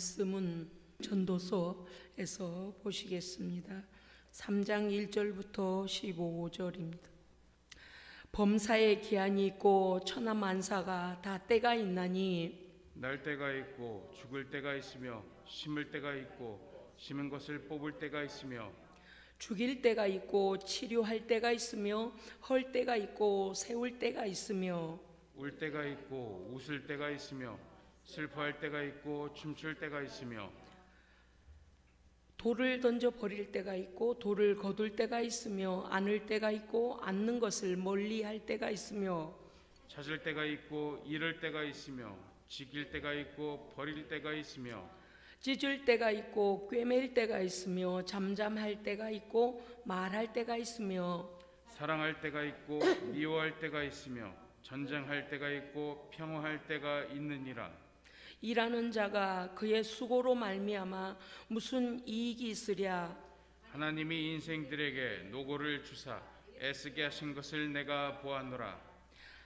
말씀은 전도서에서 보시겠습니다. 3장 1절부터 15절입니다. 범사에 기한이 있고 천하만사가 다 때가 있나니 날 때가 있고 죽을 때가 있으며 심을 때가 있고 심은 것을 뽑을 때가 있으며 죽일 때가 있고 치료할 때가 있으며 헐 때가 있고 세울 때가 있으며 울 때가 있고 웃을 때가 있으며 슬퍼할 때가 있고 춤출 때가 있으며 돌을 던져 버릴 때가 있고 돌을 거둘 때가 있으며 안을 때가 있고 안는 것을 멀리할 때가 있으며 찾을 때가 있고 잃을 때가 있으며 지킬 때가 있고 버릴 때가 있으며 찢을 때가 있고 꿰맬 때가 있으며 잠잠할 때가 있고 말할 때가 있으며 사랑할 때가 있고 미워할 때가 있으며 전쟁할 때가 있고 평화할 때가 있느니라. 일하는 자가 그의 수고로 말미암아 무슨 이익이 있으랴. 하나님이 인생들에게 노고를 주사 애쓰게 하신 것을 내가 보았노라.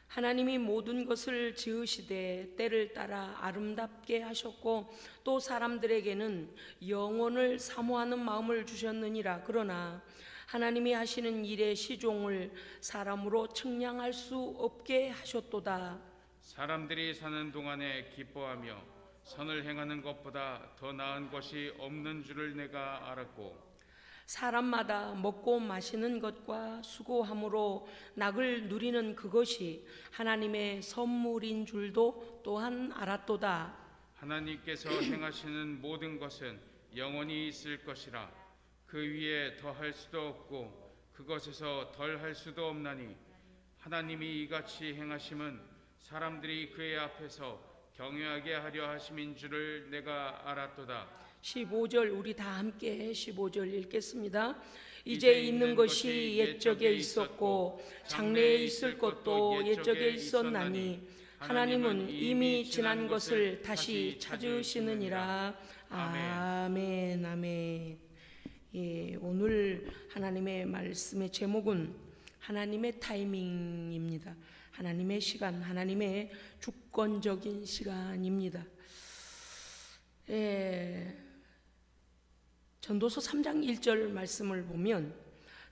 하나님이 모든 것을 지으시되 때를 따라 아름답게 하셨고 또 사람들에게는 영혼을 사모하는 마음을 주셨느니라. 그러나 하나님이 하시는 일의 시종을 사람으로 측량할 수 없게 하셨도다. 사람들이 사는 동안에 기뻐하며 선을 행하는 것보다 더 나은 것이 없는 줄을 내가 알았고 사람마다 먹고 마시는 것과 수고함으로 낙을 누리는 그것이 하나님의 선물인 줄도 또한 알았도다. 하나님께서 행하시는 모든 것은 영원히 있을 것이라. 그 위에 더할 수도 없고 그것에서 덜할 수도 없나니 하나님이 이같이 행하심은 사람들이 그의 앞에서 경외하게 하려 하심인 줄을 내가 알았도다. 15절 우리 다 함께 15절 읽겠습니다. 이제 있는 것이 옛적에 있었고 장래에 있을 것도 옛적에 있었나니 하나님은 이미 지난 것을 다시 찾으시느니라. 아멘. 아멘. 예, 오늘 하나님의 말씀의 제목은 하나님의 타이밍입니다. 하나님의 시간, 하나님의 주권적인 시간입니다. 전도서 3장 1절 말씀을 보면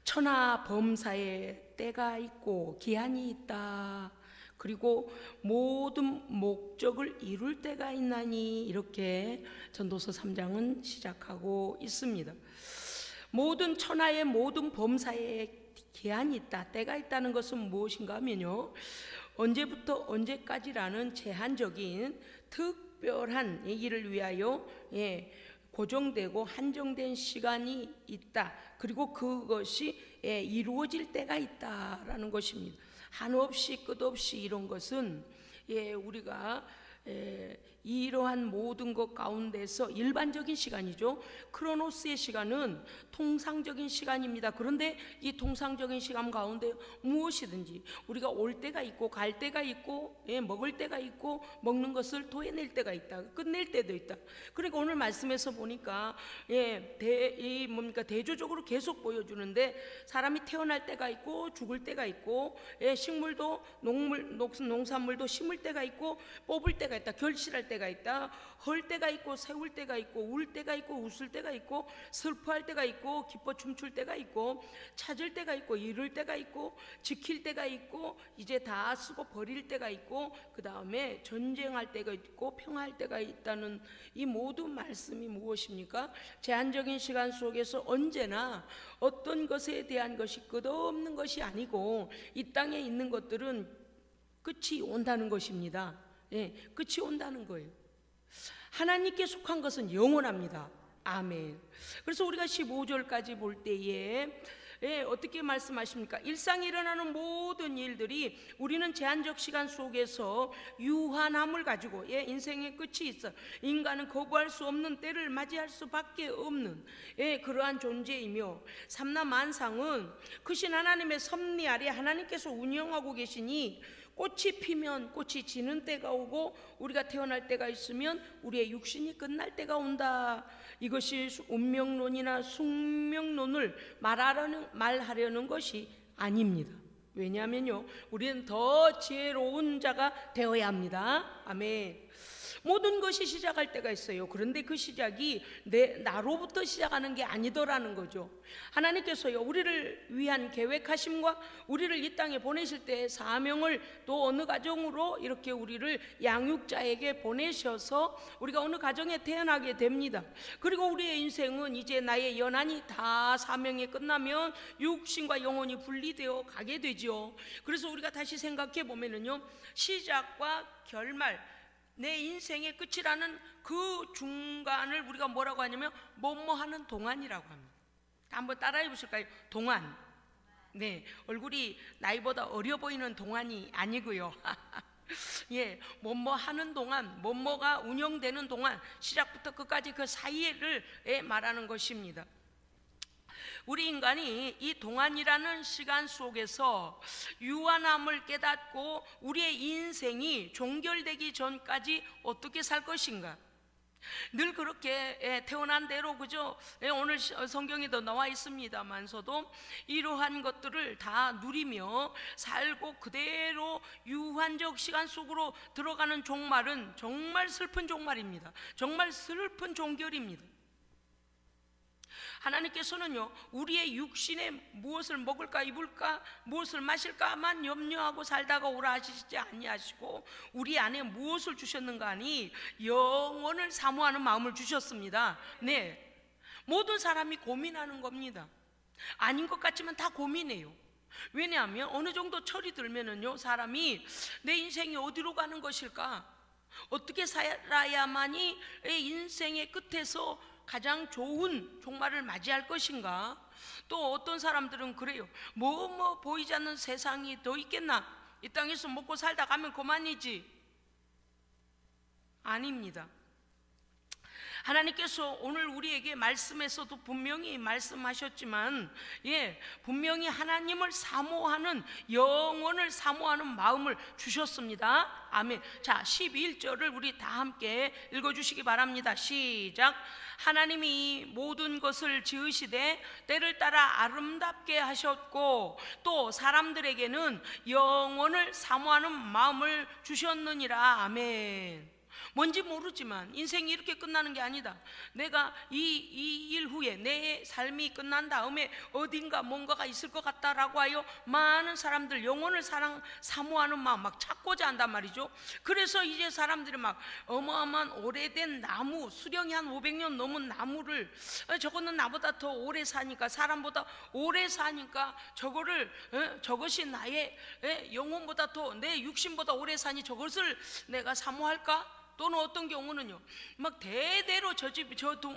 천하 범사에 때가 있고 기한이 있다. 그리고 모든 목적을 이룰 때가 있나니 이렇게 전도서 3장은 시작하고 있습니다. 모든 천하의 모든 범사에 기한이 있다, 때가 있다는 것은 무엇인가 하면요, 언제부터 언제까지라는 제한적인 특별한 얘기를 위하여 고정되고 한정된 시간이 있다. 그리고 그것이 이루어질 때가 있다라는 것입니다. 한없이 끝없이 이런 것은 우리가 이러한 모든 것 가운데서 일반적인 시간이죠. 크로노스의 시간은 통상적인 시간입니다. 그런데 이 통상적인 시간 가운데 무엇이든지 우리가 올 때가 있고 갈 때가 있고 먹을 때가 있고 먹는 것을 토해낼 때가 있다. 끝낼 때도 있다. 그러니까 오늘 말씀에서 보니까 대조적으로 계속 보여주는데 사람이 태어날 때가 있고 죽을 때가 있고 식물도 농산물도 심을 때가 있고 뽑을 때가 있다. 결실할 때가 있다. 헐 때가 있고 세울 때가 있고 울 때가 있고 웃을 때가 있고 슬퍼할 때가 있고 기뻐 춤출 때가 있고 찾을 때가 있고 잃을 때가 있고 지킬 때가 있고 이제 다 쓰고 버릴 때가 있고 그 다음에 전쟁할 때가 있고 평화할 때가 있다는 이 모든 말씀이 무엇입니까? 제한적인 시간 속에서 언제나 어떤 것에 대한 것이 끝없는 것이 아니고 이 땅에 있는 것들은 끝이 온다는 것입니다. 끝이 온다는 거예요. 하나님께 속한 것은 영원합니다. 아멘. 그래서 우리가 15절까지 볼 때에 어떻게 말씀하십니까? 일상에 일어나는 모든 일들이 우리는 제한적 시간 속에서 유한함을 가지고 인생의 끝이 있어. 인간은 거부할 수 없는 때를 맞이할 수밖에 없는 그러한 존재이며 삼라만상은 크신 하나님의 섭리 아래 하나님께서 운영하고 계시니 꽃이 피면 꽃이 지는 때가 오고 우리가 태어날 때가 있으면 우리의 육신이 끝날 때가 온다. 이것이 운명론이나 숙명론을 말하려는 것이 아닙니다. 왜냐하면요, 우리는 더 지혜로운 자가 되어야 합니다. 아멘. 모든 것이 시작할 때가 있어요. 그런데 그 시작이 나로부터 시작하는 게 아니더라는 거죠. 하나님께서요, 우리를 위한 계획하심과 우리를 이 땅에 보내실 때 사명을 또 어느 가정으로 이렇게 우리를 양육자에게 보내셔서 우리가 어느 가정에 태어나게 됩니다. 그리고 우리의 인생은 이제 나의 연한이 다 사명이 끝나면 육신과 영혼이 분리되어 가게 되죠. 그래서 우리가 다시 생각해 보면은요, 시작과 결말, 내 인생의 끝이라는 그 중간을 우리가 뭐라고 하냐면 뭐뭐하는 동안이라고 합니다. 한번 따라해 보실까요? 동안. 네, 얼굴이 나이보다 어려 보이는 동안이 아니고요. 예, 뭐뭐하는 동안, 뭐뭐가 운영되는 동안, 시작부터 끝까지 그 사이를 말하는 것입니다. 우리 인간이 이 동안이라는 시간 속에서 유한함을 깨닫고 우리의 인생이 종결되기 전까지 어떻게 살 것인가, 늘 그렇게 태어난 대로, 그죠? 오늘 성경에도 나와 있습니다만서도 이러한 것들을 다 누리며 살고 그대로 유한적 시간 속으로 들어가는 종말은 정말 슬픈 종말입니다. 정말 슬픈 종결입니다. 하나님께서는요, 우리의 육신에 무엇을 먹을까 입을까 무엇을 마실까만 염려하고 살다가 오라 하시지 아니하시고 우리 안에 무엇을 주셨는가 하니 영원을 사모하는 마음을 주셨습니다. 네, 모든 사람이 고민하는 겁니다. 아닌 것 같지만 다 고민해요. 왜냐하면 어느 정도 철이 들면은요, 사람이 내 인생이 어디로 가는 것일까, 어떻게 살아야만이 인생의 끝에서 가장 좋은 종말을 맞이할 것인가. 또 어떤 사람들은 그래요. 뭐 보이지 않는 세상이 더 있겠나, 이 땅에서 먹고 살다 가면 그만이지. 아닙니다. 하나님께서 오늘 우리에게 말씀에서도 분명히 말씀하셨지만, 분명히 하나님을 사모하는, 영원을 사모하는 마음을 주셨습니다. 아멘. 자, 11절을 우리 다 함께 읽어주시기 바랍니다. 시작. 하나님이 모든 것을 지으시되 때를 따라 아름답게 하셨고 또 사람들에게는 영원을 사모하는 마음을 주셨느니라. 아멘. 뭔지 모르지만 인생이 이렇게 끝나는 게 아니다. 내가 이 일 후에 내 삶이 끝난 다음에 어딘가 뭔가가 있을 것 같다라고 하여 많은 사람들 영혼을 사모하는 마음 막 찾고자 한단 말이죠. 그래서 이제 사람들이 막 어마어마한 오래된 나무, 수령이 한 500년 넘은 나무를, 저거는 나보다 더 오래 사니까, 사람보다 오래 사니까 저것이 나의 영혼보다 더, 내 육신보다 오래 사니 저것을 내가 사모할까? 또는 어떤 경우는요, 막 대대로 저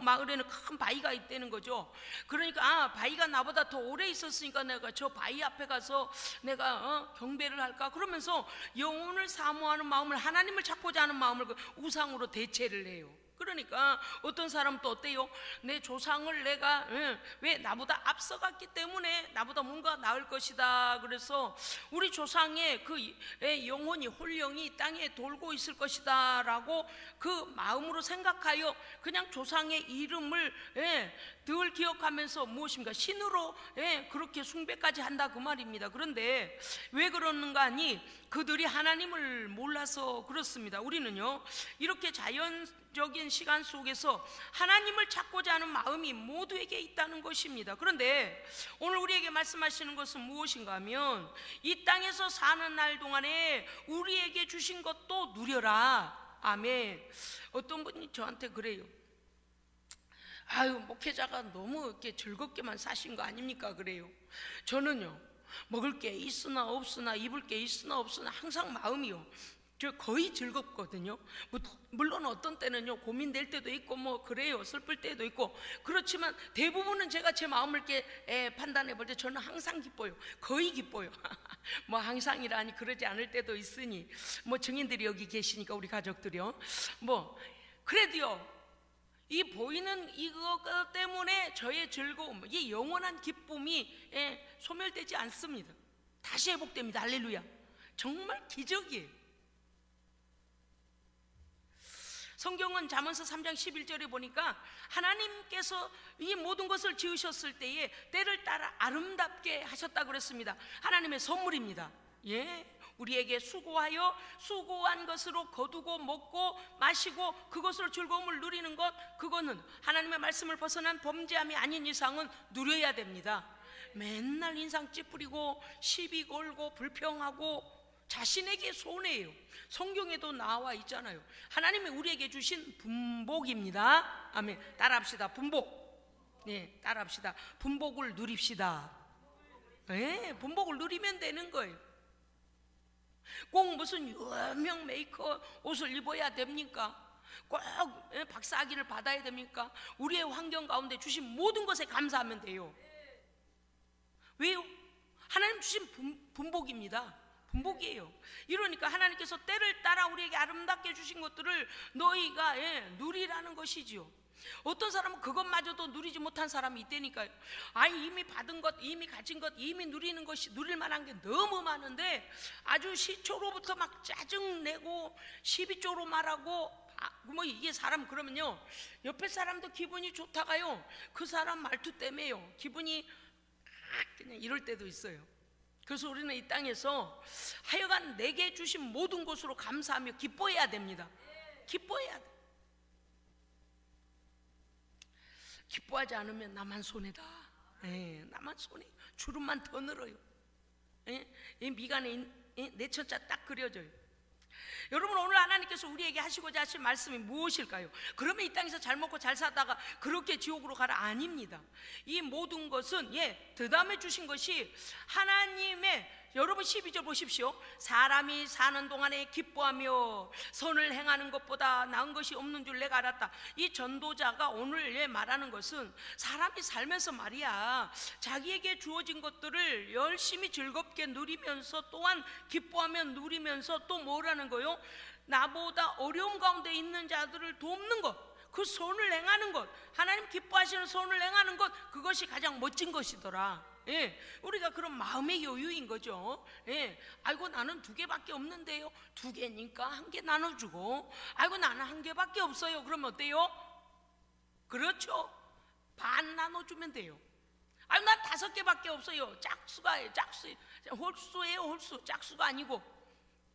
마을에는 큰 바위가 있다는 거죠. 그러니까 바위가 나보다 더 오래 있었으니까 내가 저 바위 앞에 가서 내가 경배를 할까? 그러면서 영혼을 사모하는 마음을, 하나님을 찾고자 하는 마음을 그 우상으로 대체를 해요. 그러니까 어떤 사람은 또 어때요? 내 조상을 내가 왜 나보다 앞서갔기 때문에 나보다 뭔가 나을 것이다. 그래서 우리 조상의 그 영혼이, 홀령이 땅에 돌고 있을 것이다 라고 그 마음으로 생각하여 그냥 조상의 이름을 늘 기억하면서 무엇입니까? 신으로 그렇게 숭배까지 한다 그 말입니다. 그런데 왜 그러는가 하니 그들이 하나님을 몰라서 그렇습니다. 우리는요, 이렇게 자연적인 시간 속에서 하나님을 찾고자 하는 마음이 모두에게 있다는 것입니다. 그런데 오늘 우리에게 말씀하시는 것은 무엇인가 하면 이 땅에서 사는 날 동안에 우리에게 주신 것도 누려라. 아멘. 어떤 분이 저한테 그래요. 아유, 목회자가 너무 이렇게 즐겁게만 사신 거 아닙니까? 그래요. 저는요, 먹을 게 있으나 없으나 입을 게 있으나 없으나 항상 마음이요, 저 거의 즐겁거든요. 물론 어떤 때는요 고민될 때도 있고 뭐 그래요, 슬플 때도 있고, 그렇지만 대부분은 제가 제 마음을 이렇게 판단해 볼 때 저는 항상 기뻐요. 거의 기뻐요. 뭐 항상이라니 그러지 않을 때도 있으니, 뭐 증인들이 여기 계시니까 우리 가족들이요, 뭐 그래도요, 이 보이는 이거 때문에 저의 즐거움, 이 영원한 기쁨이 소멸되지 않습니다. 다시 회복됩니다. 할렐루야. 정말 기적이에요. 성경은 잠언서 3장 11절에 보니까 하나님께서 이 모든 것을 지으셨을 때에 때를 따라 아름답게 하셨다고 그랬습니다. 하나님의 선물입니다. 우리에게 수고하여 수고한 것으로 거두고 먹고 마시고 그것으로 즐거움을 누리는 것, 그거는 하나님의 말씀을 벗어난 범죄함이 아닌 이상은 누려야 됩니다. 맨날 인상 찌푸리고 시비 걸고 불평하고 자신에게 손해예요. 성경에도 나와 있잖아요. 하나님이 우리에게 주신 분복입니다. 아멘. 따라합시다. 분복. 네, 따라합시다. 분복을 누립시다. 네, 분복을 누리면 되는 거예요. 꼭 무슨 유명 메이커 옷을 입어야 됩니까? 꼭 박사학위를 받아야 됩니까? 우리의 환경 가운데 주신 모든 것에 감사하면 돼요. 왜요? 하나님 주신 분복입니다. 분복이에요. 이러니까 하나님께서 때를 따라 우리에게 아름답게 주신 것들을 너희가 누리라는 것이지요. 어떤 사람은 그것마저도 누리지 못한 사람이 있다니까요. 아니, 이미 받은 것, 이미 가진 것, 이미 누리는 것이 누릴 만한 게 너무 많은데 아주 시초로부터 막 짜증내고 시비조로 말하고, 뭐 이게 사람 그러면요, 옆에 사람도 기분이 좋다가요, 그 사람 말투 때문에요 기분이 그냥 이럴 때도 있어요. 그래서 우리는 이 땅에서 하여간 내게 주신 모든 것으로 감사하며 기뻐해야 됩니다. 기뻐해야 돼. 기뻐하지 않으면 나만 손해다. 나만 손해. 주름만 더 늘어요. 이 미간에 내천자 딱 그려져요. 여러분, 오늘 하나님께서 우리에게 하시고자 하실 말씀이 무엇일까요? 그러면 이 땅에서 잘 먹고 잘 살다가 그렇게 지옥으로 가라? 아닙니다. 이 모든 것은 드담해 주신 것이 하나님의, 여러분 12절 보십시오. 사람이 사는 동안에 기뻐하며 선을 행하는 것보다 나은 것이 없는 줄 내가 알았다. 이 전도자가 오늘 말하는 것은 사람이 살면서 말이야, 자기에게 주어진 것들을 열심히 즐겁게 누리면서 또한 기뻐하며 누리면서 또 뭐라는 거요? 나보다 어려움 가운데 있는 자들을 돕는 것, 그 선을 행하는 것, 하나님 기뻐하시는 선을 행하는 것, 그것이 가장 멋진 것이더라. 우리가 그런 마음의 여유인 거죠. 아이고, 나는 2개밖에 없는데요. 2개니까 1개 나눠주고, 아이고, 나는 1개밖에 없어요. 그러면 어때요? 그렇죠. 반 나눠주면 돼요. 아이고, 난 5개밖에 없어요. 짝수가예요. 짝수. 홀수예요. 홀수. 짝수가 아니고.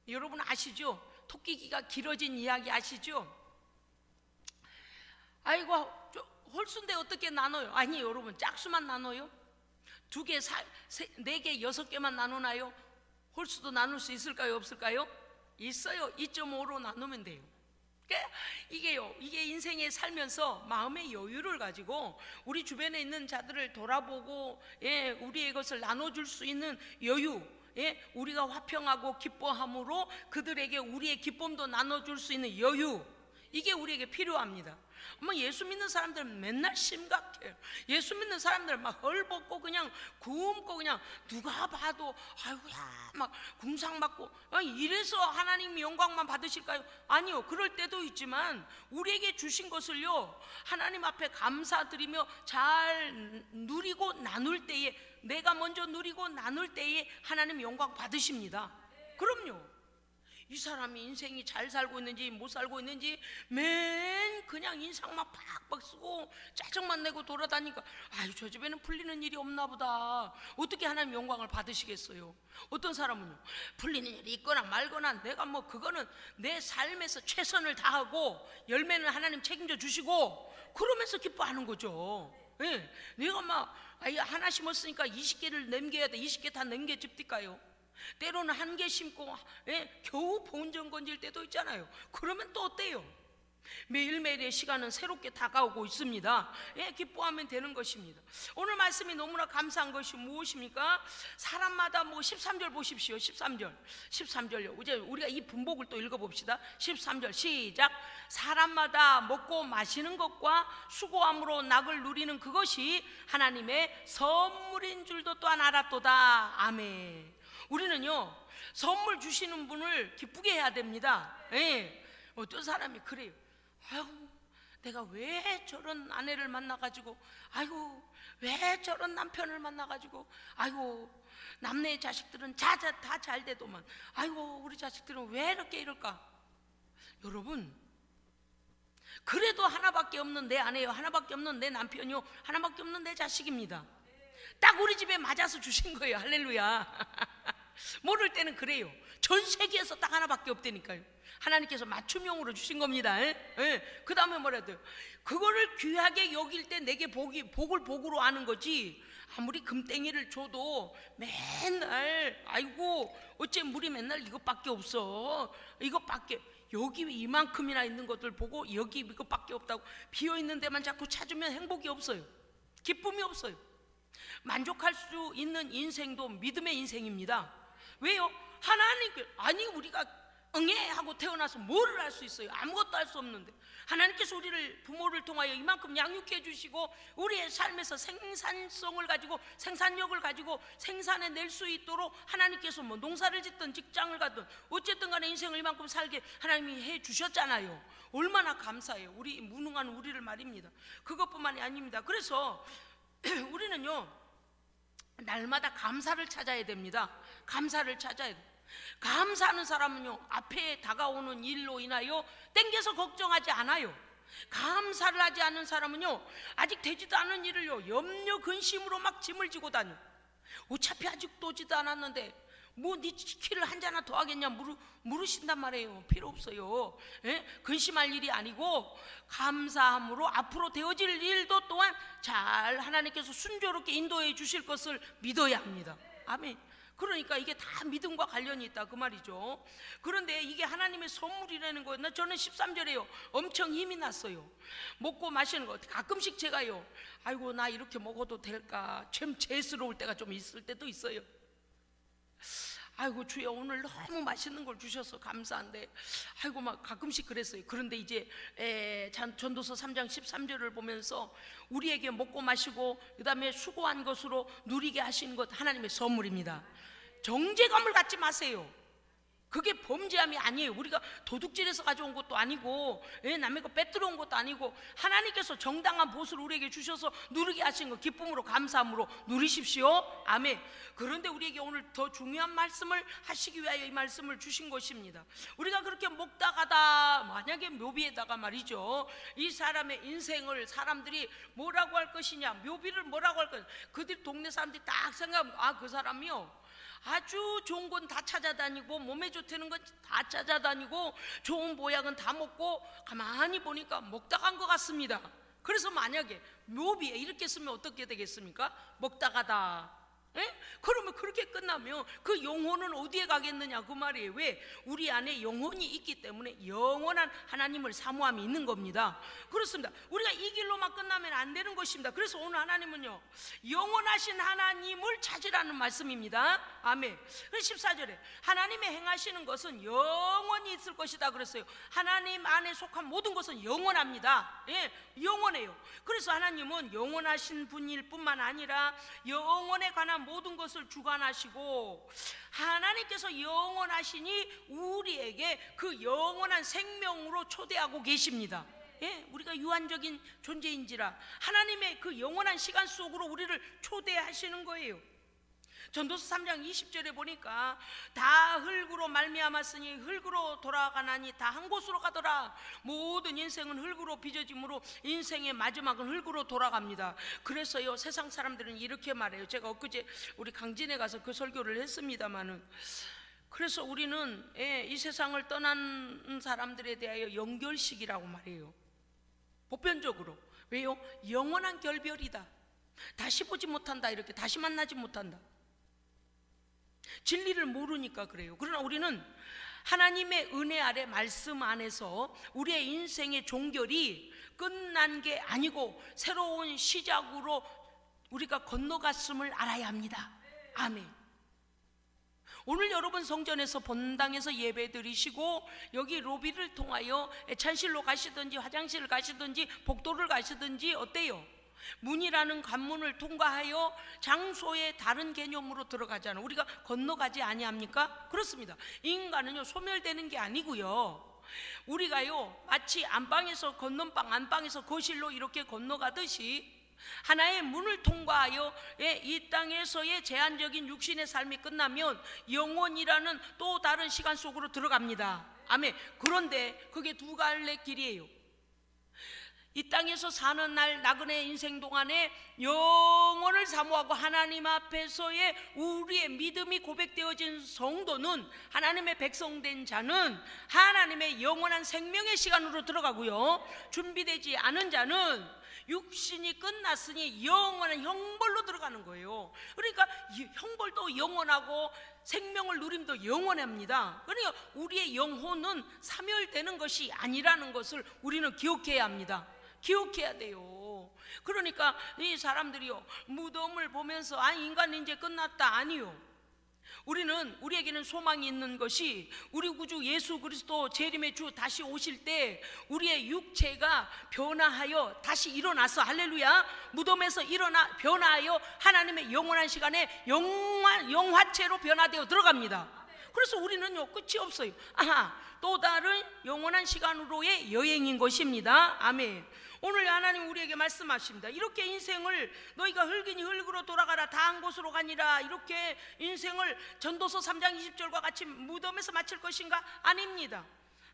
여러분 아시죠? 토끼기가 길어진 이야기 아시죠? 아이고, 홀수인데 어떻게 나눠요? 아니, 여러분, 짝수만 나눠요? 2개, 4개, 6개만 나누나요? 홀수도 나눌 수 있을까요? 없을까요? 있어요. 2.5로 나누면 돼요. 이게 인생에 살면서 마음의 여유를 가지고 우리 주변에 있는 자들을 돌아보고 우리의 것을 나눠줄 수 있는 여유, 우리가 화평하고 기뻐함으로 그들에게 우리의 기쁨도 나눠줄 수 있는 여유, 이게 우리에게 필요합니다. 예수 믿는 사람들은 맨날 심각해요. 예수 믿는 사람들은 막 헐벗고 그냥 굶고 그냥 누가 봐도 아이고야 막 궁상맞고, 이래서 하나님 영광만 받으실까요? 아니요. 그럴 때도 있지만 우리에게 주신 것을요, 하나님 앞에 감사드리며 잘 누리고 나눌 때에, 내가 먼저 누리고 나눌 때에 하나님 영광 받으십니다. 그럼요. 이 사람이 인생이 잘 살고 있는지 못 살고 있는지 맨 그냥 인상만 팍팍 쓰고 짜증만 내고 돌아다니까, 아유, 저 집에는 풀리는 일이 없나 보다. 어떻게 하나님 영광을 받으시겠어요? 어떤 사람은요, 풀리는 일이 있거나 말거나 내가 뭐 그거는 내 삶에서 최선을 다하고 열매는 하나님 책임져 주시고 그러면서 기뻐하는 거죠. 내가 막 하나 심었으니까 20개를 남겨야 돼. 20개 다 남겨 집딜까요? 때로는 1개 심고 겨우 본전 건질 때도 있잖아요. 그러면 또 어때요? 매일매일의 시간은 새롭게 다가오고 있습니다. 기뻐하면 되는 것입니다. 오늘 말씀이 너무나 감사한 것이 무엇입니까? 사람마다 13절 보십시오. 13절요. 이제 우리가 이 분복을 또 읽어봅시다. 13절 시작. 사람마다 먹고 마시는 것과 수고함으로 낙을 누리는 그것이 하나님의 선물인 줄도 또한 알았도다. 아멘. 우리는요, 선물 주시는 분을 기쁘게 해야 됩니다. 어떤 사람이 그래요. 아유, 내가 왜 저런 아내를 만나가지고, 아이고, 왜 저런 남편을 만나가지고, 아이고, 남네 자식들은 다 잘 되더만, 아이고, 우리 자식들은 왜 이렇게 이럴까? 여러분, 그래도 하나밖에 없는 내 아내요, 하나밖에 없는 내 남편이요, 하나밖에 없는 내 자식입니다. 딱 우리 집에 맞아서 주신 거예요. 할렐루야. 모를 때는 그래요. 전 세계에서 딱 하나밖에 없다니까요. 하나님께서 맞춤형으로 주신 겁니다. 그 다음에 뭐라 돼요? 그거를 귀하게 여길 때 내게 복을 복으로 아는 거지, 아무리 금땡이를 줘도 맨날 아이고 어째 물이 맨날 이것밖에 없어, 이것밖에, 여기 이만큼이나 있는 것들 보고 여기 이것밖에 없다고 비어있는 데만 자꾸 찾으면 행복이 없어요. 기쁨이 없어요. 만족할 수 있는 인생도 믿음의 인생입니다. 왜요? 하나님께, 아니 우리가 응애 하고 태어나서 뭐를 할 수 있어요? 아무것도 할 수 없는데 하나님께서 우리를, 부모를 통하여 이만큼 양육해 주시고 우리의 삶에서 생산성을 가지고, 생산력을 가지고 생산해 낼 수 있도록 하나님께서 뭐 농사를 짓든 직장을 가든 어쨌든 간에 인생을 이만큼 살게 하나님이 해 주셨잖아요. 얼마나 감사해요. 우리 무능한 우리를 말입니다. 그것뿐만이 아닙니다. 그래서 우리는요, 날마다 감사를 찾아야 됩니다. 감사를 찾아야 돼요. 감사하는 사람은요, 앞에 다가오는 일로 인하여 땡겨서 걱정하지 않아요. 감사를 하지 않는 사람은요, 아직 되지도 않은 일을요, 염려 근심으로 막 짐을 지고 다녀. 어차피 아직 도지도 않았는데 뭐 네 키를 한 잔 더 하겠냐 물으신단 말이에요. 필요 없어요. 근심할 일이 아니고 감사함으로 앞으로 되어질 일도 또한 잘 하나님께서 순조롭게 인도해 주실 것을 믿어야 합니다. 아멘. 그러니까 이게 다 믿음과 관련이 있다 그 말이죠. 그런데 이게 하나님의 선물이라는 거예요. 저는 13절에요 엄청 힘이 났어요. 먹고 마시는 거 가끔씩 제가요, 아이고 나 이렇게 먹어도 될까 참 죄스러울 때가 좀 있을 때도 있어요. 아이고 주여 오늘 너무 맛있는 걸 주셔서 감사한데, 아이고 막 가끔씩 그랬어요. 그런데 이제 전도서 3장 13절을 보면서 우리에게 먹고 마시고 그 다음에 수고한 것으로 누리게 하시는 것 하나님의 선물입니다. 정죄감을 갖지 마세요. 그게 범죄함이 아니에요. 우리가 도둑질해서 가져온 것도 아니고 남의 거 빼들어온 것도 아니고 하나님께서 정당한 보수를 우리에게 주셔서 누리게 하신 거 기쁨으로 감사함으로 누리십시오. 아멘. 그런데 우리에게 오늘 더 중요한 말씀을 하시기 위하여 이 말씀을 주신 것입니다. 우리가 그렇게 먹다 가다 만약에 묘비에다가 말이죠, 이 사람의 인생을 사람들이 뭐라고 할 것이냐, 묘비를 뭐라고 할 것이냐, 그들 동네 사람들이 딱 생각하면 아 그 사람이요 아주 좋은 건 다 찾아다니고 몸에 좋다는 건 다 찾아다니고 좋은 보약은 다 먹고 가만히 보니까 먹다 간 것 같습니다. 그래서 만약에 묘비에 이렇게 쓰면 어떻게 되겠습니까? 먹다 가다. 그러면 그렇게 끝나면 그 영혼은 어디에 가겠느냐 그 말이에요. 왜? 우리 안에 영혼이 있기 때문에 영원한 하나님을 사모함이 있는 겁니다. 그렇습니다. 우리가 이 길로만 끝나면 안 되는 것입니다. 그래서 오늘 하나님은요, 영원하신 하나님을 찾으라는 말씀입니다. 아멘. 그래서 14절에 하나님의 행하시는 것은 영원히 있을 것이다 그랬어요. 하나님 안에 속한 모든 것은 영원합니다. 영원해요. 그래서 하나님은 영원하신 분일 뿐만 아니라 영원에 관한 모든 것을 주관하시고 하나님께서 영원하시니 우리에게 그 영원한 생명으로 초대하고 계십니다. 우리가 유한적인 존재인지라 하나님의 그 영원한 시간 속으로 우리를 초대하시는 거예요. 전도서 3장 20절에 보니까 다 흙으로 말미암았으니 흙으로 돌아가나니 다 한 곳으로 가더라. 모든 인생은 흙으로 빚어짐으로 인생의 마지막은 흙으로 돌아갑니다. 그래서요 세상 사람들은 이렇게 말해요. 제가 엊그제 우리 강진에 가서 그 설교를 했습니다마는, 그래서 우리는 이 세상을 떠난 사람들에 대하여 영결식이라고 말해요. 보편적으로. 왜요? 영원한 결별이다. 다시 보지 못한다. 이렇게 다시 만나지 못한다. 진리를 모르니까 그래요. 그러나 우리는 하나님의 은혜 아래 말씀 안에서 우리의 인생의 종결이 끝난 게 아니고 새로운 시작으로 우리가 건너갔음을 알아야 합니다. 아멘. 오늘 여러분 성전에서 본당에서 예배 드리시고 여기 로비를 통하여 찬실로 가시든지 화장실을 가시든지 복도를 가시든지 어때요? 문이라는 관문을 통과하여 장소의 다른 개념으로 들어가잖아요. 우리가 건너가지 아니합니까? 그렇습니다. 인간은요 소멸되는 게 아니고요, 우리가요 마치 안방에서 건넌방, 안방에서 거실로 이렇게 건너가듯이 하나의 문을 통과하여 이 땅에서의 제한적인 육신의 삶이 끝나면 영원이라는 또 다른 시간 속으로 들어갑니다. 아멘. 그런데 그게 두 갈래 길이에요. 이 땅에서 사는 날 나그네 인생 동안에 영원을 사모하고 하나님 앞에서의 우리의 믿음이 고백되어진 성도는, 하나님의 백성된 자는 하나님의 영원한 생명의 시간으로 들어가고요, 준비되지 않은 자는 육신이 끝났으니 영원한 형벌로 들어가는 거예요. 그러니까 형벌도 영원하고 생명을 누림도 영원합니다. 그러니까 우리의 영혼은 사멸되는 것이 아니라는 것을 우리는 기억해야 합니다. 기억해야 돼요. 그러니까 이 사람들이요, 무덤을 보면서 인간 이제 끝났다, 아니요. 우리에게는 소망이 있는 것이, 우리 구주 예수 그리스도 재림의 주 다시 오실 때 우리의 육체가 변화하여 다시 일어나서, 할렐루야, 무덤에서 변화하여 하나님의 영원한 시간에 영화체로 변화되어 들어갑니다. 그래서 우리는요, 끝이 없어요. 또 다른 영원한 시간으로의 여행인 것입니다. 아멘. 오늘 하나님 우리에게 말씀하십니다. 이렇게 인생을 너희가 흙이니 흙으로 돌아가라, 다한 곳으로 가니라, 이렇게 인생을 전도서 3장 20절과 같이 무덤에서 마칠 것인가? 아닙니다.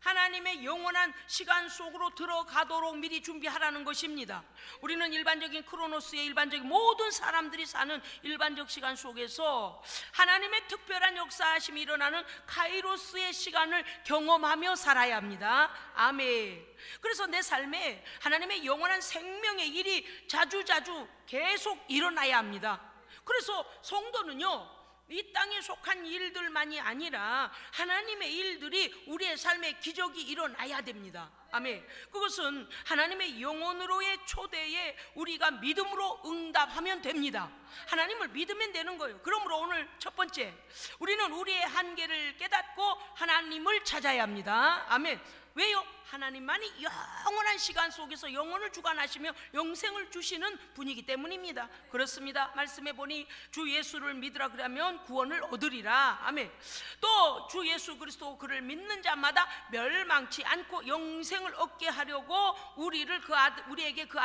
하나님의 영원한 시간 속으로 들어가도록 미리 준비하라는 것입니다. 우리는 일반적인 크로노스의 일반적인 모든 사람들이 사는 일반적 시간 속에서 하나님의 특별한 역사하심이 일어나는 카이로스의 시간을 경험하며 살아야 합니다. 아멘. 그래서 내 삶에 하나님의 영원한 생명의 일이 자주자주 계속 일어나야 합니다. 그래서 성도는요, 이 땅에 속한 일들만이 아니라 하나님의 일들이 우리의 삶에 기적이 일어나야 됩니다. 아멘. 그것은 하나님의 영혼으로의 초대에 우리가 믿음으로 응답하면 됩니다. 하나님을 믿으면 되는 거예요. 그러므로 오늘 첫 번째, 우리는 우리의 한계를 깨닫고 하나님을 찾아야 합니다. 아멘. 왜요? 하나님만이 영원한 시간 속에서 영혼을 주관하시며 영생을 주시는 분이기 때문입니다. 그렇습니다. 말씀해 보니 주 예수를 믿으라 그러면 구원을 얻으리라. 아멘. 또 주 예수 그리스도 그를 믿는 자마다 멸망치 않고 영생을 얻게 하려고 우리에게 그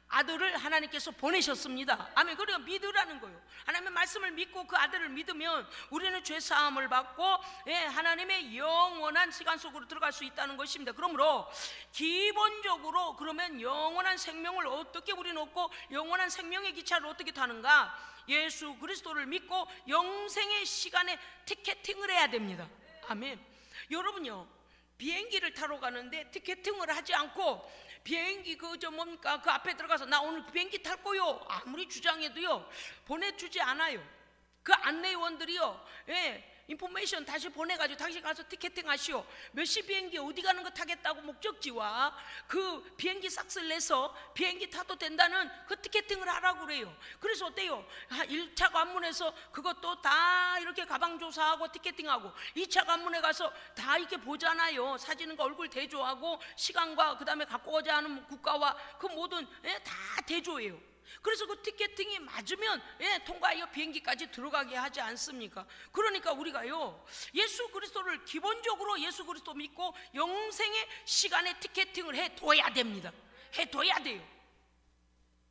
아들을 하나님께서 보내셨습니다. 아멘. 그러니까 믿으라는 거예요. 하나님의 말씀을 믿고 그 아들을 믿으면 우리는 죄사함을 받고 하나님의 영원한 시간 속으로 들어갈 수 있다는 것입니다. 그러므로 기본적으로 그러면 영원한 생명을 어떻게 우리는 얻고 영원한 생명의 기차를 어떻게 타는가? 예수 그리스도를 믿고 영생의 시간에 티켓팅을 해야 됩니다. 아멘. 여러분요, 비행기를 타러 가는데 티켓팅을 하지 않고 비행기 그 앞에 들어가서 나 오늘 비행기 탈 거요, 아무리 주장해도요 보내주지 않아요. 그 안내원들이요, 인포메이션 다시 보내가지고 당신 가서 티켓팅 하시오, 몇 시 비행기 어디 가는 거 타겠다고 목적지와 그 비행기 싹스를 내서 비행기 타도 된다는 그 티켓팅을 하라고 그래요. 그래서 어때요? 1차 관문에서 그것도 다 이렇게 가방 조사하고 티켓팅하고, 2차 관문에 가서 다 이렇게 보잖아요. 사진과 얼굴 대조하고 시간과 그 다음에 갖고 오자 하는 국가와 그 모든 다 대조해요. 그래서 그 티켓팅이 맞으면 통과하여 비행기까지 들어가게 하지 않습니까? 그러니까 우리가요, 예수 그리스도를 기본적으로 예수 그리스도 믿고 영생의 시간에 티켓팅을 해둬야 됩니다. 해둬야 돼요.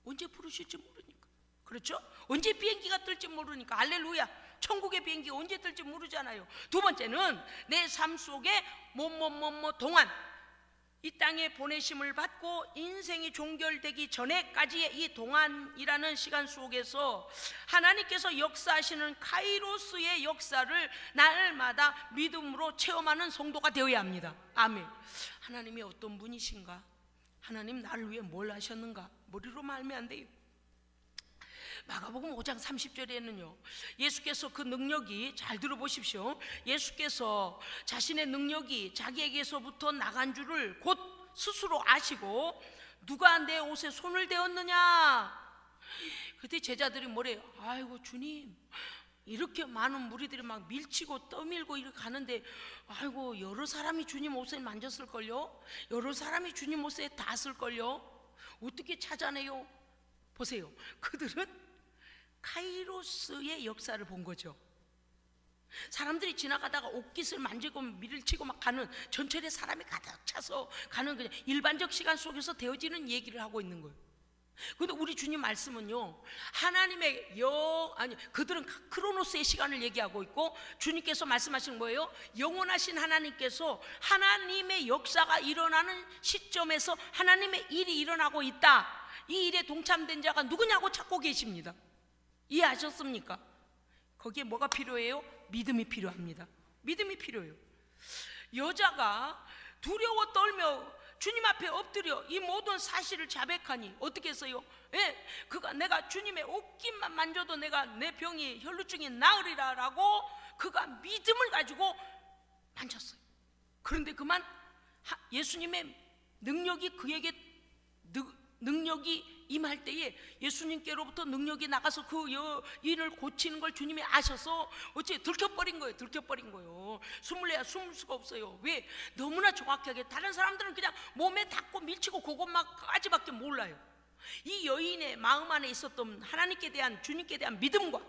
언제 부르실지 모르니까. 그렇죠? 언제 비행기가 뜰지 모르니까. 할렐루야. 천국의 비행기 언제 뜰지 모르잖아요. 두 번째는 내 삶 속에 동안 이 땅에 보내심을 받고 인생이 종결되기 전에까지의 이 동안이라는 시간 속에서 하나님께서 역사하시는 카이로스의 역사를 날마다 믿음으로 체험하는 성도가 되어야 합니다. 아멘. 하나님이 어떤 분이신가? 하나님 나를 위해 뭘 하셨는가? 머리로만 알면 안 돼요. 마가복음 5장 30절에는요, 예수께서 그 능력이, 잘 들어보십시오, 예수께서 자신의 능력이 자기에게서부터 나간 줄을 곧 스스로 아시고 누가 내 옷에 손을 대었느냐? 그때 제자들이 뭐래요? 아이고 주님, 이렇게 많은 무리들이 막 밀치고 떠밀고 이렇게 가는데 아이고 여러 사람이 주님 옷에 만졌을걸요? 여러 사람이 주님 옷에 닿았을걸요? 어떻게 찾아내요? 보세요. 그들은 카이로스의 역사를 본 거죠. 사람들이 지나가다가 옷깃을 만지고 밀치고 막 가는, 전철에 사람이 가득 차서 가는 그냥 일반적 시간 속에서 되어지는 얘기를 하고 있는 거예요. 근데 우리 주님 말씀은요, 하나님의 그들은 크로노스의 시간을 얘기하고 있고, 주님께서 말씀하신 거예요. 영원하신 하나님께서 하나님의 역사가 일어나는 시점에서 하나님의 일이 일어나고 있다, 이 일에 동참된 자가 누구냐고 찾고 계십니다. 이해하셨습니까? 거기에 뭐가 필요해요? 믿음이 필요합니다. 믿음이 필요해요. 여자가 두려워 떨며 주님 앞에 엎드려 이 모든 사실을 자백하니 어떻게 했어요? 그가 내가 주님의 옷깃만 만져도 내가 내 병이, 혈루증이 나으리라 라고 그가 믿음을 가지고 만졌어요. 그런데 그만 예수님의 능력이 그에게 능력이 임할 때에 예수님께로부터 능력이 나가서 그 여인을 고치는 걸 주님이 아셔서 어째 들켜버린 거예요. 숨을 내야 숨을 수가 없어요. 왜? 너무나 정확하게. 다른 사람들은 그냥 몸에 닿고 밀치고 그것만까지밖에 몰라요. 이 여인의 마음 안에 있었던 하나님께 대한, 주님께 대한 믿음과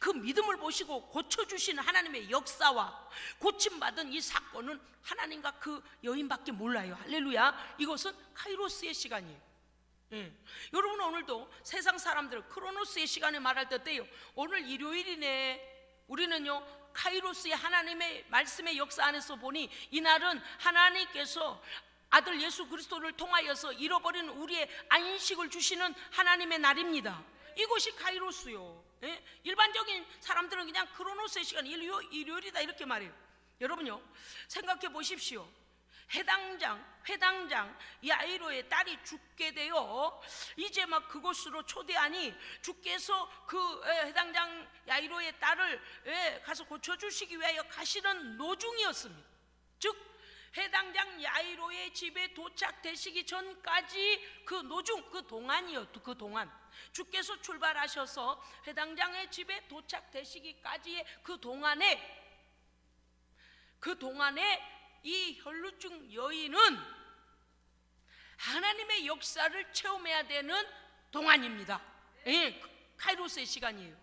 그 믿음을 보시고 고쳐주시는 하나님의 역사와 고침받은 이 사건은 하나님과 그 여인밖에 몰라요. 할렐루야. 이것은 카이로스의 시간이에요. 여러분, 오늘도 세상 사람들은 크로노스의 시간에 말할 때 어때요? 오늘 일요일이네. 우리는요, 카이로스의 하나님의 말씀의 역사 안에서 보니 이날은 하나님께서 아들 예수 그리스도를 통하여서 잃어버린 우리의 안식을 주시는 하나님의 날입니다. 이것이 카이로스요. 일반적인 사람들은 그냥 크로노스의 시간, 일요일이다 이렇게 말해요. 여러분요, 생각해 보십시오. 회당장 야이로의 딸이 죽게 되어 이제 막 그곳으로 초대하니, 주께서 그 회당장 야이로의 딸을 가서 고쳐주시기 위하여 가시는 노중이었습니다. 즉 회당장 야이로의 집에 도착되시기 전까지 그 노중, 그 동안 주께서 출발하셔서 회당장의 집에 도착되시기까지의 그 동안에 이 혈루증 여인은 하나님의 역사를 체험해야 되는 동안입니다. 카이로스의 시간이에요.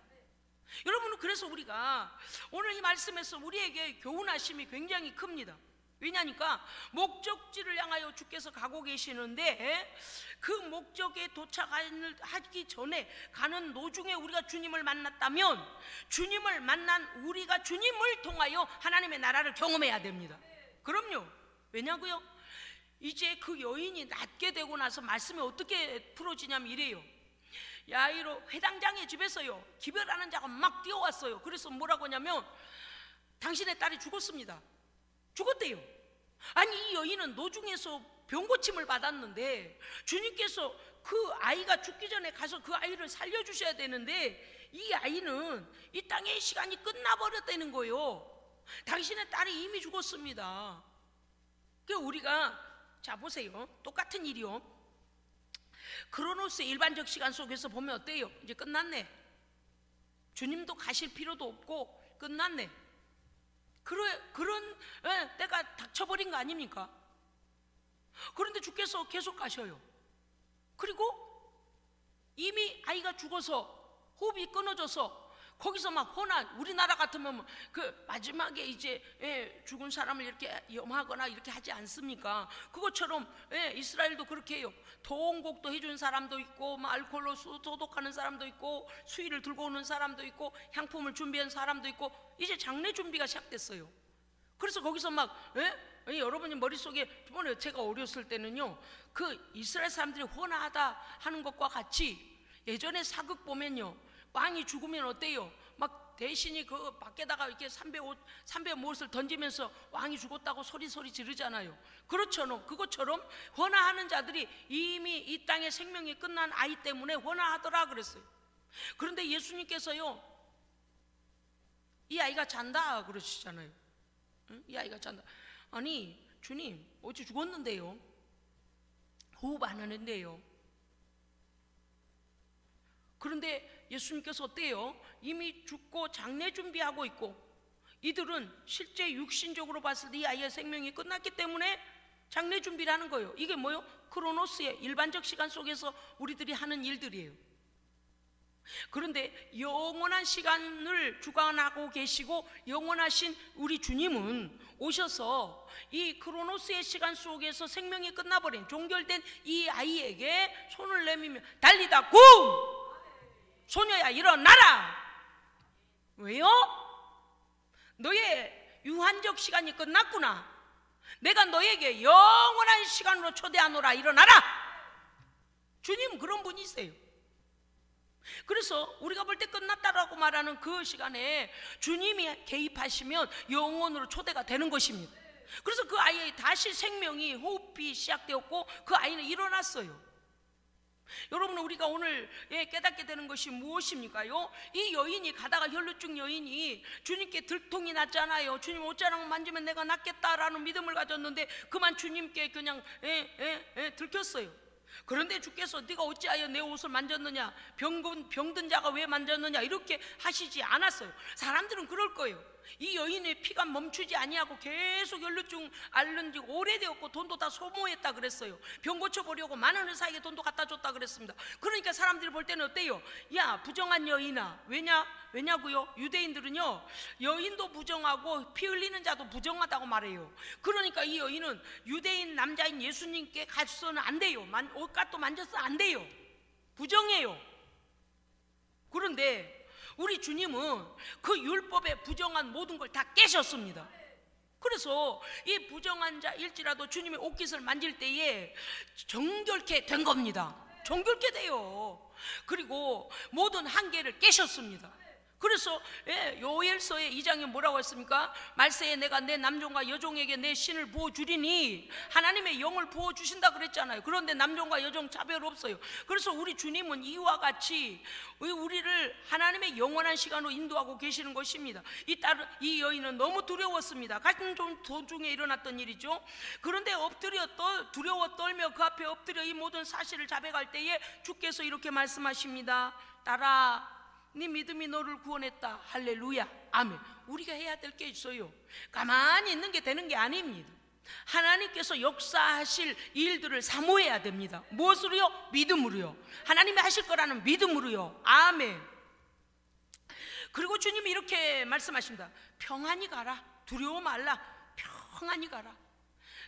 여러분, 그래서 우리가 오늘 이 말씀에서 우리에게 교훈하심이 굉장히 큽니다. 왜냐니까 목적지를 향하여 주께서 가고 계시는데 그 목적에 도착하기 전에 가는 노중에 우리가 주님을 만났다면, 주님을 만난 우리가 주님을 통하여 하나님의 나라를 경험해야 됩니다. 그럼요. 왜냐고요? 이제 그 여인이 낫게 되고 나서 말씀이 어떻게 풀어지냐면 이래요. 야이로 회당장의 집에서요, 기별하는 자가 막 뛰어왔어요. 그래서 뭐라고 하냐면 당신의 딸이 죽었습니다. 죽었대요. 아니, 이 여인은 노중에서 병고침을 받았는데 주님께서 그 아이가 죽기 전에 가서 그 아이를 살려주셔야 되는데 이 아이는 이 땅의 시간이 끝나버렸다는 거예요. 당신의 딸이 이미 죽었습니다. 그러니까 우리가, 자 보세요, 똑같은 일이요, 크로노스의 일반적 시간 속에서 보면 어때요? 이제 끝났네. 주님도 가실 필요도 없고 끝났네. 그런 때가 닥쳐버린 거 아닙니까? 그런데 주께서 계속 가셔요. 그리고 이미 아이가 죽어서 호흡이 끊어져서 거기서 막 우리나라 같으면 그 마지막에 이제 죽은 사람을 이렇게 염하거나 이렇게 하지 않습니까? 그것처럼 이스라엘도 그렇게 해요. 도원곡도 해주는 사람도 있고, 막 알코올로 소독하는 사람도 있고, 수의를 들고 오는 사람도 있고, 향품을 준비한 사람도 있고, 이제 장례 준비가 시작됐어요. 그래서 거기서 막 여러분이 머릿속에, 제가 어렸을 때는요, 그 이스라엘 사람들이 혼하다 하는 것과 같이 예전에 사극 보면요, 왕이 죽으면 어때요? 막 대신이 그 밖에다가 이렇게 삼배 못을 던지면서 왕이 죽었다고 소리 지르잖아요. 그것처럼 헌화하는 자들이 이미 이 땅의 생명이 끝난 아이 때문에 헌화하더라 그랬어요. 그런데 예수님께서요, 이 아이가 잔다 그러시잖아요. 이 아이가 잔다. 아니, 주님 어째 죽었는데요? 호흡 안 하는데요? 그런데 예수님께서 어때요? 이미 죽고 장례 준비하고 있고, 이들은 실제 육신적으로 봤을 때 이 아이의 생명이 끝났기 때문에 장례 준비를 하는 거예요. 이게 뭐예요? 크로노스의 일반적 시간 속에서 우리들이 하는 일들이에요. 그런데 영원한 시간을 주관하고 계시고 영원하신 우리 주님은 오셔서 이 크로노스의 시간 속에서 생명이 끝나버린 종결된 이 아이에게 손을 내밀며 달리다 굼! 소녀야 일어나라! 왜요? 너의 유한적 시간이 끝났구나. 내가 너에게 영원한 시간으로 초대하노라. 일어나라! 주님 그런 분이세요. 그래서 우리가 볼 때 끝났다라고 말하는 그 시간에 주님이 개입하시면 영원으로 초대가 되는 것입니다. 그래서 그 아이의 다시 생명이 호흡이 시작되었고 그 아이는 일어났어요. 여러분, 우리가 오늘 깨닫게 되는 것이 무엇입니까요? 이 여인이 가다가 혈루증 여인이 주님께 들통이 났잖아요. 주님 옷자락 만지면 내가 낫겠다라는 믿음을 가졌는데 그만 주님께 그냥 들켰어요. 그런데 주께서 네가 어찌하여 내 옷을 만졌느냐, 병든 자가 왜 만졌느냐 이렇게 하시지 않았어요. 사람들은 그럴 거예요. 이 여인의 피가 멈추지 아니하고 계속 혈루증 앓는 지 오래되었고 돈도 다 소모했다 그랬어요. 병 고쳐보려고 많은 의사에게 돈도 갖다 줬다 그랬습니다. 그러니까 사람들이 볼 때는 어때요? 야, 부정한 여인아. 왜냐고요? 유대인들은요, 여인도 부정하고 피 흘리는 자도 부정하다고 말해요. 그러니까 이 여인은 유대인 남자인 예수님께 가서는 안 돼요. 옷값도 만져서 안 돼요. 부정해요. 그런데 우리 주님은 그 율법에 부정한 모든 걸 다 깨셨습니다. 그래서 이 부정한 자일지라도 주님의 옷깃을 만질 때에 정결케 된 겁니다. 정결케 돼요. 그리고 모든 한계를 깨셨습니다. 그래서 요엘서의 2장에 뭐라고 했습니까? 말세에 내가 내 남종과 여종에게 내 신을 부어주리니, 하나님의 영을 부어주신다 그랬잖아요. 그런데 남종과 여종 차별 없어요. 그래서 우리 주님은 이와 같이 우리를 하나님의 영원한 시간으로 인도하고 계시는 것입니다. 이 여인은 너무 두려웠습니다. 같은 도중에 일어났던 일이죠. 그런데 두려워 떨며 그 앞에 엎드려 이 모든 사실을 자백할 때에 주께서 이렇게 말씀하십니다. 딸아, 네 믿음이 너를 구원했다. 할렐루야. 아멘. 우리가 해야 될 게 있어요. 가만히 있는 게 되는 게 아닙니다. 하나님께서 역사하실 일들을 사모해야 됩니다. 무엇으로요? 믿음으로요. 하나님이 하실 거라는 믿음으로요. 아멘. 그리고 주님이 이렇게 말씀하십니다. 평안히 가라. 두려워 말라. 평안히 가라.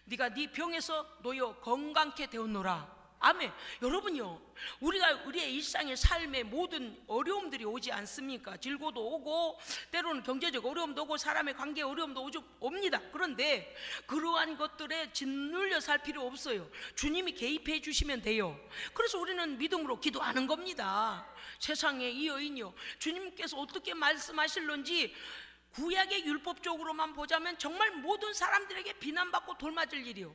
네가 네 병에서 놓여 건강케 되었노라. 아멘. 여러분요, 우리의 일상의 삶에 모든 어려움들이 오지 않습니까? 질고도 오고 때로는 경제적 어려움도 오고 사람의 관계 어려움도 옵니다. 그런데 그러한 것들에 짓눌려 살 필요 없어요. 주님이 개입해 주시면 돼요. 그래서 우리는 믿음으로 기도하는 겁니다. 세상에 이 여인이요, 주님께서 어떻게 말씀하실런지 구약의 율법적으로만 보자면 정말 모든 사람들에게 비난받고 돌맞을 일이요.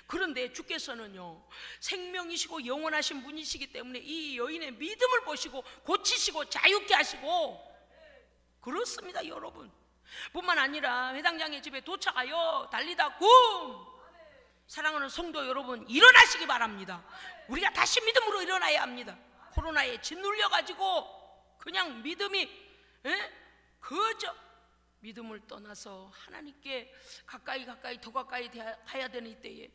그런데 주께서는요, 생명이시고 영원하신 분이시기 때문에 이 여인의 믿음을 보시고 고치시고 자유케 하시고 그렇습니다. 여러분, 뿐만 아니라 회당장의 집에 도착하여 달리다 굼! 사랑하는 성도 여러분, 일어나시기 바랍니다. 우리가 다시 믿음으로 일어나야 합니다. 코로나에 짓눌려 가지고 그냥 믿음이 그저 믿음을 떠나서 하나님께 가까이 더 가까이 가야 되는 이때에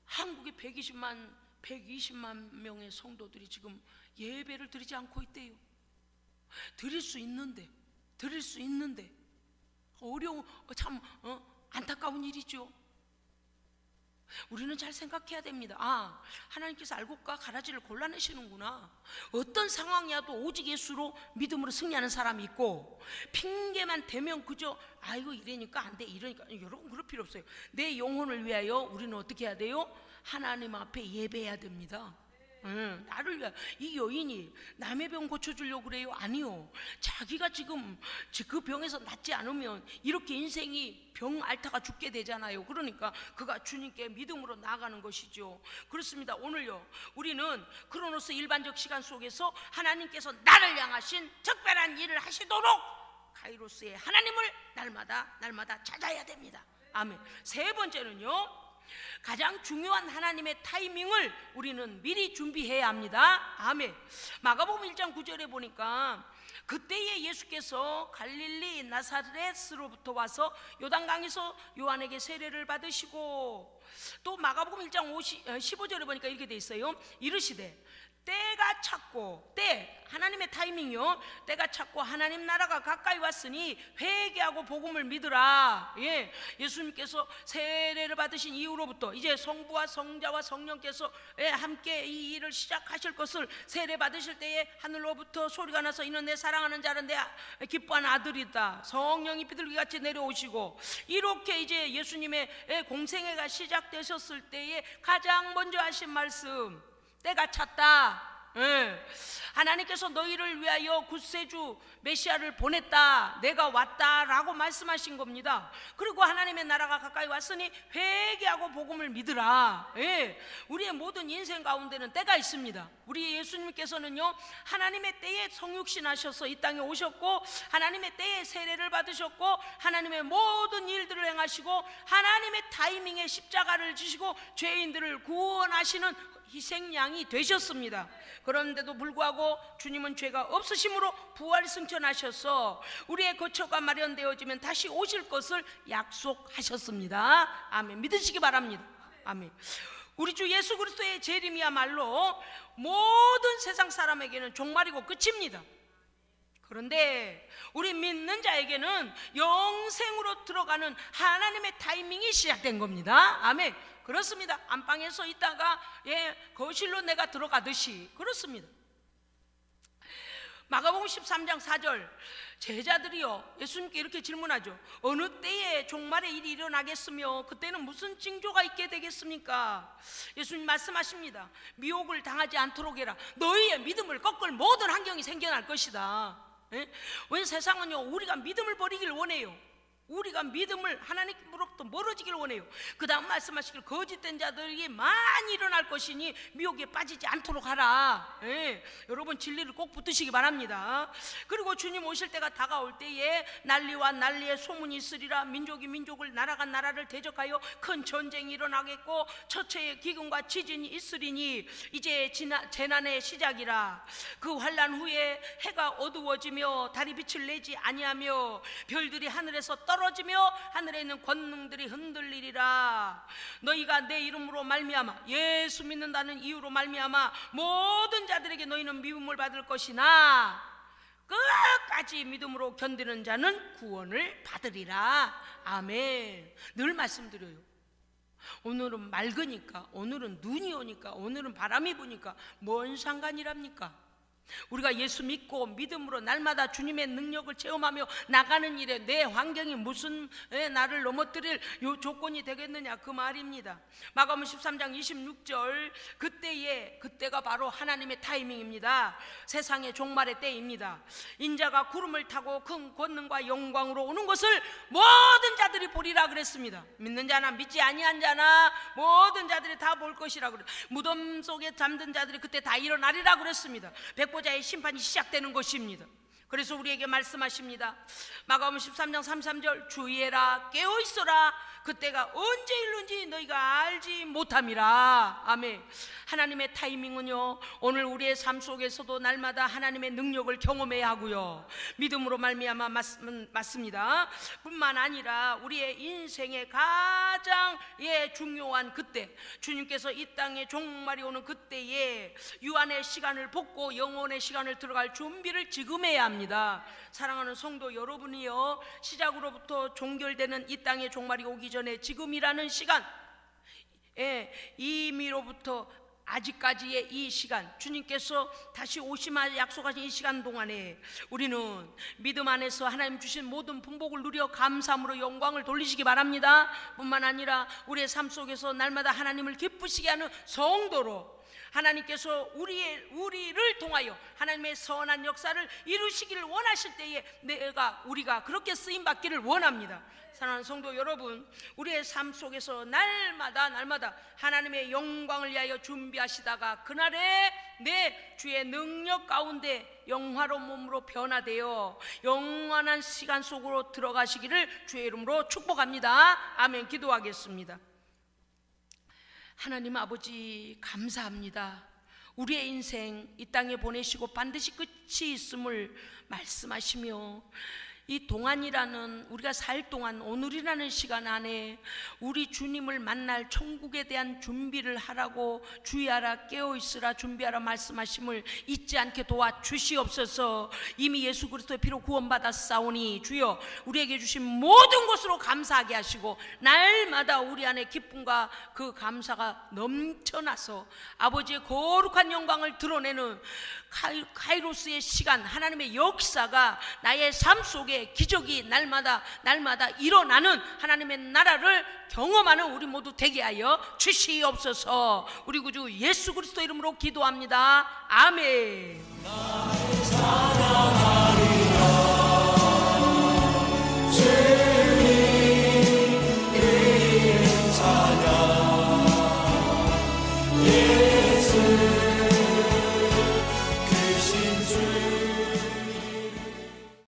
한국에 120만 명의 성도들이 지금 예배를 드리지 않고 있대요. 드릴 수 있는데 어려운, 참 안타까운 일이죠. 우리는 잘 생각해야 됩니다. 아, 하나님께서 알고까 가라지를 골라내시는구나. 어떤 상황이라도 오직 예수로 믿음으로 승리하는 사람이 있고, 핑계만 대면 그저 아이고 이러니까 안 돼, 이러니까. 여러분, 그럴 필요 없어요. 내 영혼을 위하여 우리는 어떻게 해야 돼요? 하나님 앞에 예배해야 됩니다. 나를 위하여. 이 여인이 남의 병 고쳐주려고 그래요? 아니요. 자기가 지금 그 병에서 낫지 않으면 이렇게 인생이 병 앓다가 죽게 되잖아요. 그러니까 그가 주님께 믿음으로 나아가는 것이죠. 그렇습니다. 오늘요, 우리는 크로노스 일반적 시간 속에서 하나님께서 나를 향하신 특별한 일을 하시도록 카이로스의 하나님을 날마다 찾아야 됩니다. 아멘. 세 번째는요, 가장 중요한 하나님의 타이밍을 우리는 미리 준비해야 합니다. 아멘. 마가복음 1장 9절에 보니까 그때에 예수께서 갈릴리 나사렛으로부터 와서 요단강에서 요한에게 세례를 받으시고, 또 마가복음 1장 15절에 보니까 이렇게 돼 있어요. 이르시되 때가 찼고 찼고 하나님의 타이밍이요. 때가 찼고 하나님 나라가 가까이 왔으니 회개하고 복음을 믿으라. 예수님께서 세례를 받으신 이후로부터 이제 성부와 성자와 성령께서 함께 이 일을 시작하실 것을 세례 받으실 때에 하늘로부터 소리가 나서 이는 내 사랑하는 자는 내 기뻐하는 아들이다. 성령이 비둘기같이 내려오시고 이렇게 이제 예수님의 공생애가 시작되셨을 때에 가장 먼저 하신 말씀, 때가 찼다. 하나님께서 너희를 위하여 구세주 메시아를 보냈다. 내가 왔다 라고 말씀하신 겁니다. 그리고 하나님의 나라가 가까이 왔으니 회개하고 복음을 믿으라. 우리의 모든 인생 가운데는 때가 있습니다. 우리 예수님께서는요, 하나님의 때에 성육신 하셔서 이 땅에 오셨고 하나님의 때에 세례를 받으셨고 하나님의 모든 일들을 행하시고 하나님의 타이밍에 십자가를 지시고 죄인들을 구원하시는 희생양이 되셨습니다. 그런데도 불구하고 주님은 죄가 없으심으로 부활 승천하셔서 우리의 거처가 마련되어지면 다시 오실 것을 약속하셨습니다. 아멘. 믿으시기 바랍니다. 아멘. 우리 주 예수 그리스도의 재림이야말로 모든 세상 사람에게는 종말이고 끝입니다. 그런데 우리 믿는 자에게는 영생으로 들어가는 하나님의 타이밍이 시작된 겁니다. 아멘. 그렇습니다. 안방에서 있다가 거실로 내가 들어가듯이 그렇습니다. 마가복음 13장 4절, 제자들이요 예수님께 이렇게 질문하죠. 어느 때에 종말의 일이 일어나겠으며 그때는 무슨 징조가 있게 되겠습니까? 예수님 말씀하십니다. 미혹을 당하지 않도록 해라. 너희의 믿음을 꺾을 모든 환경이 생겨날 것이다. 왜 세상은요 우리가 믿음을 버리길 원해요. 우리가 믿음을 하나님으로부터 멀어지길 원해요. 그 다음 말씀하시길 거짓된 자들이 많이 일어날 것이니 미혹에 빠지지 않도록 하라. 여러분 진리를 꼭 붙드시기 바랍니다. 그리고 주님 오실 때가 다가올 때에 난리와 난리의 소문이 있으리라. 민족이 민족을 나라가 나라를 대적하여 큰 전쟁이 일어나겠고 처처의 기근과 지진이 있으리니 이제 재난의 시작이라. 그 환난 후에 해가 어두워지며 달이 빛을 내지 아니하며 별들이 하늘에서 떨어지며 하늘에 있는 권능들이 흔들리리라. 너희가 내 이름으로 말미암아 예수 믿는다는 이유로 말미암아 모든 자들에게 너희는 미움을 받을 것이나 끝까지 믿음으로 견디는 자는 구원을 받으리라. 아멘. 늘 말씀드려요. 오늘은 맑으니까, 오늘은 눈이 오니까, 오늘은 바람이 부니까 뭔 상관이랍니까? 우리가 예수 믿고 믿음으로 날마다 주님의 능력을 체험하며 나가는 일에 내 환경이 무슨 나를 넘어뜨릴 조건이 되겠느냐 그 말입니다. 마가복음 13장 26절, 그때가 바로 하나님의 타이밍입니다. 세상의 종말의 때입니다. 인자가 구름을 타고 큰 권능과 영광으로 오는 것을 모든 자들이 보리라 그랬습니다. 믿는 자나 믿지 아니한 자나 모든 자들이 다 볼 것이라 그랬. 무덤 속에 잠든 자들이 그때 다 일어나리라 그랬습니다. 백보자의 심판이 시작되는 것입니다. 그래서 우리에게 말씀하십니다. 마가복음 13장 33절, 주의해라 깨어있어라. 그때가 언제 이르는지 너희가 알지 못함이라. 아멘. 하나님의 타이밍은요 오늘 우리의 삶 속에서도 날마다 하나님의 능력을 경험해야 하고요 믿음으로 말미암아 맞습니다. 뿐만 아니라 우리의 인생의 가장 중요한 그때, 주님께서 이 땅에 종말이 오는 그때에 유한의 시간을 벗고 영원의 시간을 들어갈 준비를 지금 해야 합니다. 사랑하는 성도 여러분이요, 시작으로부터 종결되는 이 땅의 종말이 오기 전에 지금이라는 시간, 이미로부터 아직까지의 이 시간, 주님께서 다시 오시마 약속하신 이 시간 동안에 우리는 믿음 안에서 하나님 주신 모든 분복을 누려 감사함으로 영광을 돌리시기 바랍니다. 뿐만 아니라 우리의 삶 속에서 날마다 하나님을 기쁘시게 하는 성도로 하나님께서 우리를 통하여 하나님의 선한 역사를 이루시기를 원하실 때에 우리가 그렇게 쓰임받기를 원합니다. 사랑하는 성도 여러분, 우리의 삶 속에서 날마다 하나님의 영광을 위하여 준비하시다가 그날에 내 주의 능력 가운데 영화로운 몸으로 변화되어 영원한 시간 속으로 들어가시기를 주의 이름으로 축복합니다. 아멘. 기도하겠습니다. 하나님 아버지 감사합니다. 우리의 인생 이 땅에 보내시고 반드시 끝이 있음을 말씀하시며 이 동안이라는, 우리가 살 동안 오늘이라는 시간 안에 우리 주님을 만날 천국에 대한 준비를 하라고 주의하라, 깨어있으라, 준비하라 말씀하심을 잊지 않게 도와주시옵소서. 이미 예수 그리스도의 피로 구원받았사오니 주여 우리에게 주신 모든 것으로 감사하게 하시고 날마다 우리 안에 기쁨과 그 감사가 넘쳐나서 아버지의 거룩한 영광을 드러내는 카이로스의 시간, 하나님의 역사가 나의 삶 속에 기적이 날마다 일어나는 하나님의 나라를 경험하는 우리 모두 되게 하여 주시옵소서. 우리 구주 예수 그리스도 이름으로 기도합니다. 아멘.